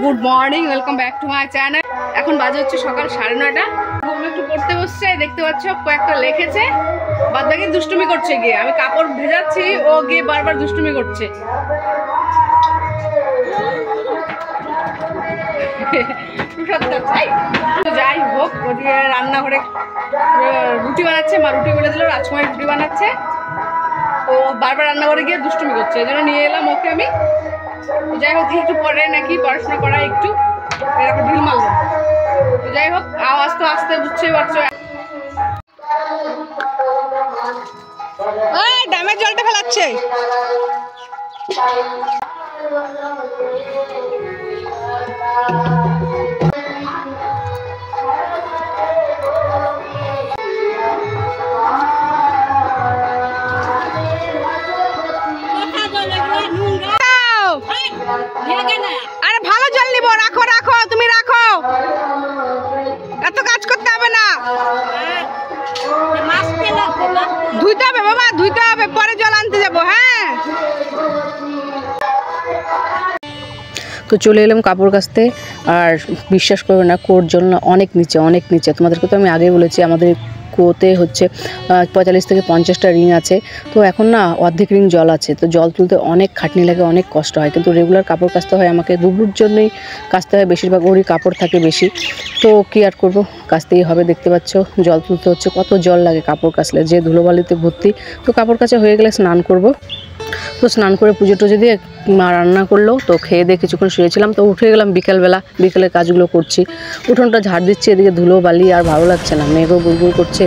Good morning, welcome back to my channel. এখন বাজে হচ্ছে সকাল 9:30। ঘুম একটু পড়তে বসছে, দেখতে পাচ্ছ কয়েকটা লিখেছে, বাদ বাকি দুষ্টুমি করছে গিয়ে। আমি কাপড় ভেজাচ্ছি, ও গিয়ে বারবার দুষ্টুমি করছে। যাই হোক, ওদিকে রান্নাঘরে রুটি বানাচ্ছে, মা রুটি বলে দিল, রাজকুমারী রুটি বানাচ্ছে। তো বারবার রান্নাঘরে গিয়ে দুষ্টুমি করছে, এই জন্য নিয়ে এলাম ওকে আমি। যাই হোক, একটু পরে নাকি পড়াশোনা করা একটু এরকম ঢিল মারল। তো যাই হোক, আওয়াজ তো আসতে বুঝতেই পারছো। ওই ড্যামের জলটা ফেলাচ্ছে। আরে ভালো জল নিব, রাখো রাখো, তুমি রাখো, এত কাজ করতে হবে না। ধুইতে হবে বাবা, ধুইতে হবে, পরে জল আনতে যাবো। হ্যাঁ, তো চলে এলাম কাপড় কাচতে। আর বিশ্বাস করবে না, কুয়োর জল না অনেক নিচে, অনেক নিচে। তোমাদেরকে তো আমি আগেই বলেছি, আমাদের কুয়োতে হচ্ছে 45 থেকে 50টা রিং আছে। তো এখন না অর্ধেক রিং জল আছে, তো জল তুলতে অনেক খাটনি লাগে, অনেক কষ্ট হয়। কিন্তু রেগুলার কাপড় কাচতে হয় আমাকে, দুপুরের জন্যই কাচতে হয়, বেশিরভাগ ওরই কাপড় থাকে বেশি। তো কী আর করবো, কাচতেই হবে। দেখতে পাচ্ছ জল তুলতে হচ্ছে, কত জল লাগে কাপড় কাচলে, যে ধুলোবালিতে ভর্তি। তো কাপড় কাচা হয়ে গেলে স্নান করব। তো স্নান করে পুজো টুজো দিয়ে মা রান্না করলো, তো খেয়ে দিয়ে কিছুক্ষণ শুয়েছিলাম। তো উঠে গেলাম বিকালবেলা, বিকেলের কাজগুলো করছি, উঠোনটা ঝাড় দিচ্ছি। এদিকে ধুলো বালি আর ভালো লাগছে না, মেঘও বুলবুল করছে।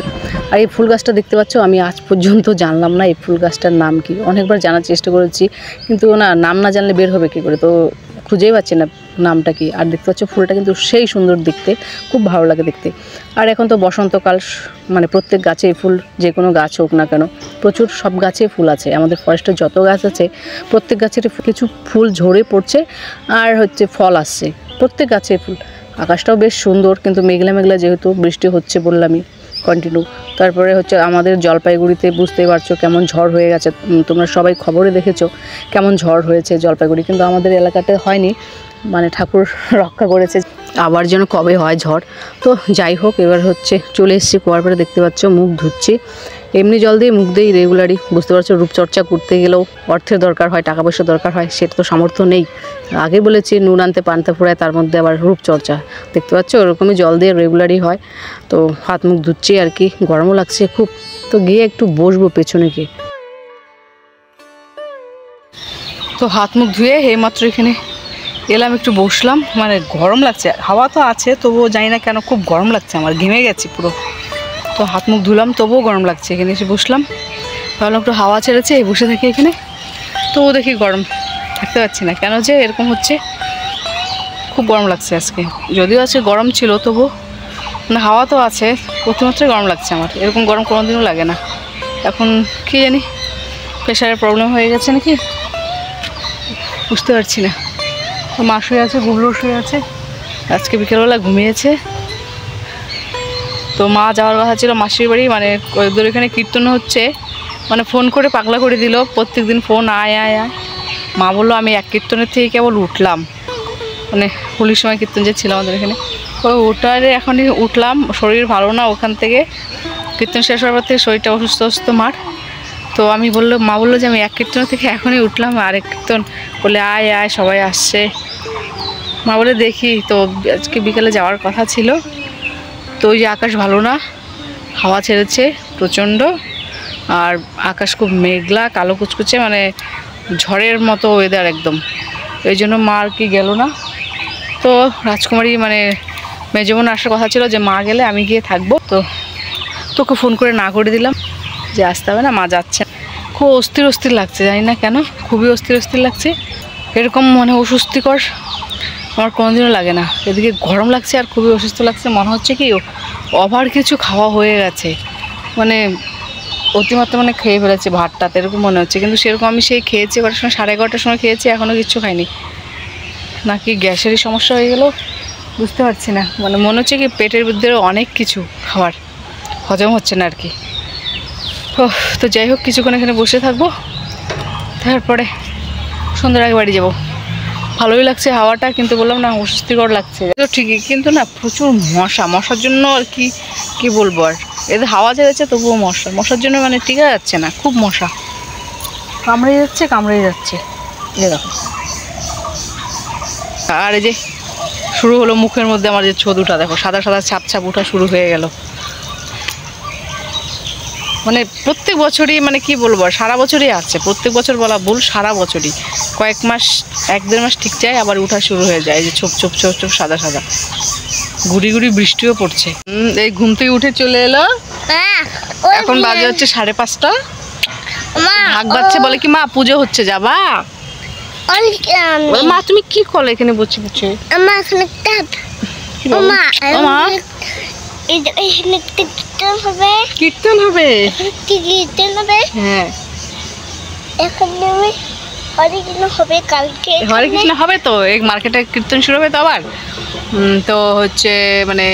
আর এই ফুল গাছটা দেখতে পাচ্ছ, আমি আজ পর্যন্ত জানলাম না এই ফুল গাছটার নাম কি। অনেকবার জানার চেষ্টা করেছি, কিন্তু না, নাম না জানলে বের হবে কী করে, তো খুঁজেই পাচ্ছি না নামটা কি। আর দেখতে পাচ্ছ ফুলটা কিন্তু সেই সুন্দর দেখতে, খুব ভালো লাগে দেখতে। আর এখন তো বসন্তকাল, মানে প্রত্যেক গাছে ফুল, যে কোনো গাছ হোক না কেন, প্রচুর সব গাছে ফুল আছে। আমাদের ফরেস্টের যত গাছ আছে প্রত্যেক গাছের কিছু ফুল ঝরে পড়ছে, আর হচ্ছে ফল আসছে, প্রত্যেক গাছে ফুল। আকাশটাও বেশ সুন্দর, কিন্তু মেঘলা মেঘলা, যেহেতু বৃষ্টি হচ্ছে বললামই কন্টিনিউ। তারপরে হচ্ছে আমাদের জলপাইগুড়িতে বুঝতেই পারছো কেমন ঝড় হয়ে গেছে। তোমরা সবাই খবরে দেখেছো কেমন ঝড় হয়েছে জলপাইগুড়ি, কিন্তু আমাদের এলাকাতে হয়নি, মানে ঠাকুর রক্ষা করেছে। আবার যেন কবে হয় ঝড়। তো যাই হোক, এবার হচ্ছে চলে এসেছি কুয়ার পাড়ে, দেখতে পাচ্ছ মুখ ধুচ্ছি। এমনি জল দিয়ে মুখ দিই রেগুলারই, বুঝতে পারছো। রূপচর্চা করতে গেলেও অর্থের দরকার হয়, টাকা পয়সা দরকার হয়, সেটা তো সামর্থ্য নেই। আগে বলেছি নুন আনতে পান্তা ফুরায়, তার মধ্যে আবার রূপচর্চা, দেখতে পাচ্ছ ওরকমই জল দিয়ে রেগুলারই হয়। তো হাত মুখ ধুচ্ছি আর কি, গরমও লাগছে খুব। তো গিয়ে একটু বসবো পেছনে গিয়ে। তো হাত মুখ ধুয়ে এইমাত্র এখানে এলাম, একটু বসলাম। মানে গরম লাগছে, হাওয়া তো আছে, তবুও জানি না কেন খুব গরম লাগছে, আমার ঘেমে গেছি পুরো। তো হাত মুখ ধুলাম, তবুও গরম লাগছে। এখানে এসে বসলাম, ভাবলাম একটু হাওয়া ছেড়েছে, বসে থাকি এখানে। তবুও দেখি গরম, থাকতে পারছি না, কেন যে এরকম হচ্ছে, খুব গরম লাগছে আজকে। যদিও আজকে গরম ছিল, তবু মানে হাওয়া তো আছে, অতিমাত্রায় গরম লাগছে আমার। এরকম গরম কোনোদিনও লাগে না। এখন কী জানি প্রেশারের প্রবলেম হয়ে গেছে নাকি, বুঝতে পারছি না। তো মা শুয়ে আছে, গুবলু শুয়ে আছে, আজকে বিকেলবেলা ঘুমিয়েছে। তো মা যাওয়ার কথা ছিল মাসির বাড়ি, মানে ওদের এখানে কীর্তন হচ্ছে, মানে ফোন করে পাগলা করে দিল, প্রত্যেক দিন ফোন আয় আয় আয়। মা বললো আমি এক কীর্তনের থেকে কেবল উঠলাম, মানে হোলির সময় কীর্তন যে ছিল আমাদের এখানে, ওই ওটারে এখনই উঠলাম। শরীর ভালো না, ওখান থেকে কীর্তন শেষ হওয়ার পর থেকে শরীরটা অসুস্থ অসুস্থ মার। তো আমি মা বললো যে আমি এক কীর্তন থেকে এখনই উঠলাম, আরেক কীর্তন বলে আয় আয়, সবাই আসছে। মা বলে দেখি। তো আজকে বিকেলে যাওয়ার কথা ছিল। তো ওই যে আকাশ ভালো না, হাওয়া ছেড়েছে প্রচণ্ড, আর আকাশ খুব মেঘলা কালো কুচকুচে, মানে ঝড়ের মতো ওয়েদার একদম। এই জন্য মা আর কি গেল না। তো রাজকুমারী মানে মেজবোন আসার কথা ছিল, যে মা গেলে আমি গিয়ে থাকবো। তো তোকে ফোন করে না করে দিলাম যে আসতে হবে না, মা যাচ্ছে। খুব অস্থির অস্থির লাগছে, জানি না কেন, খুবই অস্থির অস্থির লাগছে। এরকম মানে অস্বস্তিকর আমার কোনোদিনও লাগে না। এদিকে গরম লাগছে আর খুবই অসুস্থ লাগছে, মনে হচ্ছে কি ওভার কিছু খাওয়া হয়ে গেছে, মানে অতিমাত্রা মানে খেয়ে ফেলেছে ভাতটা, এরকম মনে হচ্ছে। কিন্তু সেরকম আমি সেই খেয়েছি 11টার সময়, 11:30টার সময় খেয়েছি, এখনও কিচ্ছু খাইনি। নাকি গ্যাসেরই সমস্যা হয়ে গেল বুঝতে পারছি না। মানে মনে হচ্ছে কি পেটের ভিতরে অনেক কিছু খাবার হজম হচ্ছে না আর কি। তো যাই হোক, কিছুক্ষণ এখানে বসে থাকবো, তারপরে সন্ধ্যার আগে বাড়ি যাবো। ভালোই লাগছে হাওয়াটা, কিন্তু বললাম না অস্বস্তিকর লাগছে তো ঠিকই, কিন্তু না প্রচুর মশার জন্য আর কি বলবো, আর এদের হাওয়া ছেড়েছে তবুও মশার জন্য মানে টিকা যাচ্ছে না, খুব মশা কামড়ে যাচ্ছে এই দেখো। আর এই যে শুরু হলো মুখের মধ্যে আমার যে ছদুটা, দেখো সাদা সাদা ছাপ ওঠা শুরু হয়ে গেল। মানে প্রত্যেক বছরই মানে কি বলবো, সারা বছরই আছে, প্রত্যেক বছর বলা ভুল, সারা বছরই কয়েক মাস 1-1.5 মাস ঠিক যায়, আবার উঠা শুরু হয়ে যায়, যে ছোপ সাদা গুড়ি বৃষ্টিও পড়ছে। এই ঘুম থেকে উঠে চলে এলো, এখন বাজে হচ্ছে 5:30। ভাগ বাচ্চা বলে কি মা পুজো হচ্ছে যাবা? মা তুমি কি করলে এখানে বসে কীর্তন হবে? হ্যাঁ হরে কৃষ্ণ হবে তো, এই মার্কেটে কীর্তন শুরু হবে তো আবার। তো হচ্ছে মানে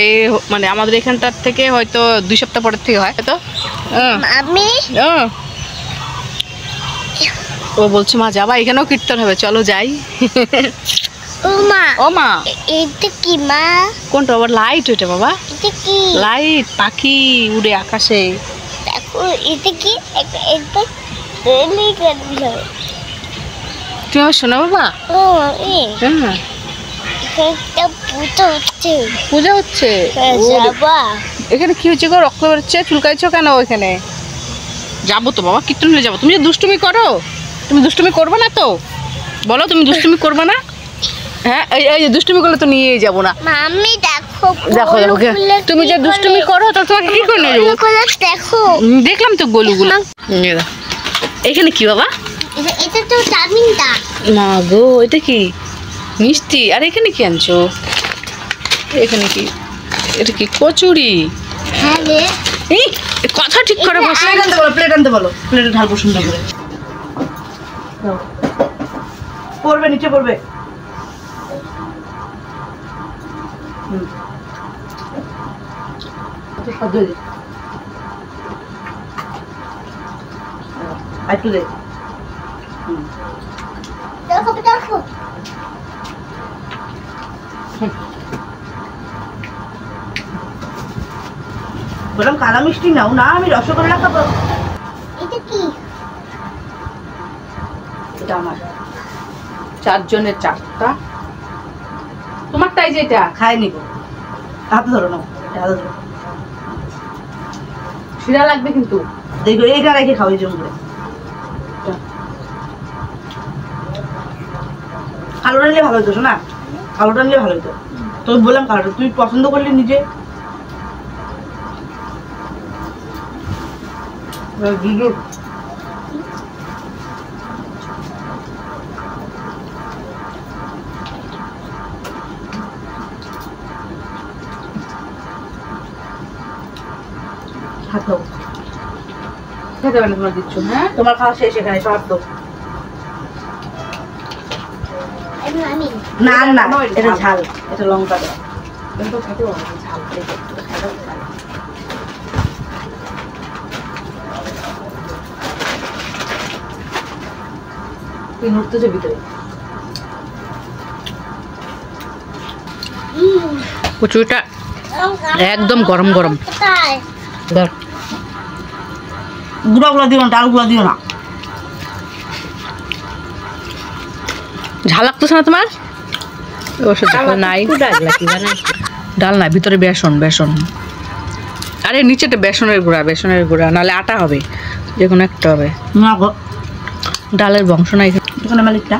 এই মানে আমাদের এখানটার থেকে হয়তো 2 সপ্তাহ পরের থেকে হয় তো। আমি ও বলছে মা যাবা, এখানেও কীর্তন হবে, চলো যাই। ও মা এটা কি মা? কোনটা আবার? লাইট ওইটা বাবা, এটা কি লাইট? পাখি উড়ে আকাশে, দেখো এটা কি? এটা রেলি গাড়ি হবে। তুমি আমার শোনা বাবা? ও হ্যাঁ পূজা হচ্ছে। এখানে কি হচ্ছে গো? রক্ত বেরোচ্ছে, চুলকাইছো কেন? ওইখানে যাবো তো বাবা, কীর্তন হয়ে যাবো। তুমি যে দুষ্টুমি করো, তুমি দুষ্টুমি করবে না তো? বলো তুমি দুষ্টুমি করবে না? হ্যাঁ এই যে দুষ্টুমি করলে তো নিয়েই যাবো না। মাম্মি দেখো তুমি যে দুষ্টুমি করো তো তোমাকে কি করে নেবো? দেখো দেখলাম তো গোলুগুলো। এখানে কি বাবা? এটা তো চাউমিনটা। মা গো এটা কি মিষ্টি? আর এখানে কি আনছো? এখানে কি? এটা কি কচুরি? হ্যাঁ রে, এই কথা ঠিক করে বসে আনতে বলো, প্লেট আনতে বলো, প্লেটে ঢালবো সুন্দর করে। পড়বে নিচে পড়বে। একটু দে। বললাম কালা মিষ্টি নাও না, আমি রসগোল্লা খাবো। এটা কি? এটা আমার 4 জনের 4টা, তোমারটাই যেটা খাই নিব। হাতে ধরো না, হাতে ধরো, শিরা লাগবে কিন্তু। দেখো এইটা রেখে খাও, এই জন্য করে কালোটা নিলে ভালো হতো না, কালোটা নিলে ভালো হতো। তোকে বললাম কালোটা, তুই পছন্দ করলি নিজে। খেতে পারে তোমার দিচ্ছ, হ্যাঁ তোমার খাওয়া শেষ, এখানে সব তো না না, এটা ঝাল, এটা লঙ্কা দেওয়া, কিন্তু খেতে হবে ঝাল। তুই নড়তেছে ভিতরে। কচুরিটা একদম গরম গরম। গুঁড়াগুলো দিও না, ডালগুলো দিও না। ঝাল লাগতেছে না তোমার? নাই ডাল নাই, ভিতরে বেসন। আরে নিচেটা বেসনের গুঁড়া, নাহলে আটা হবে, যে কোনো একটা হবে। ডালের বংশ নাই এখানে। মালিকটা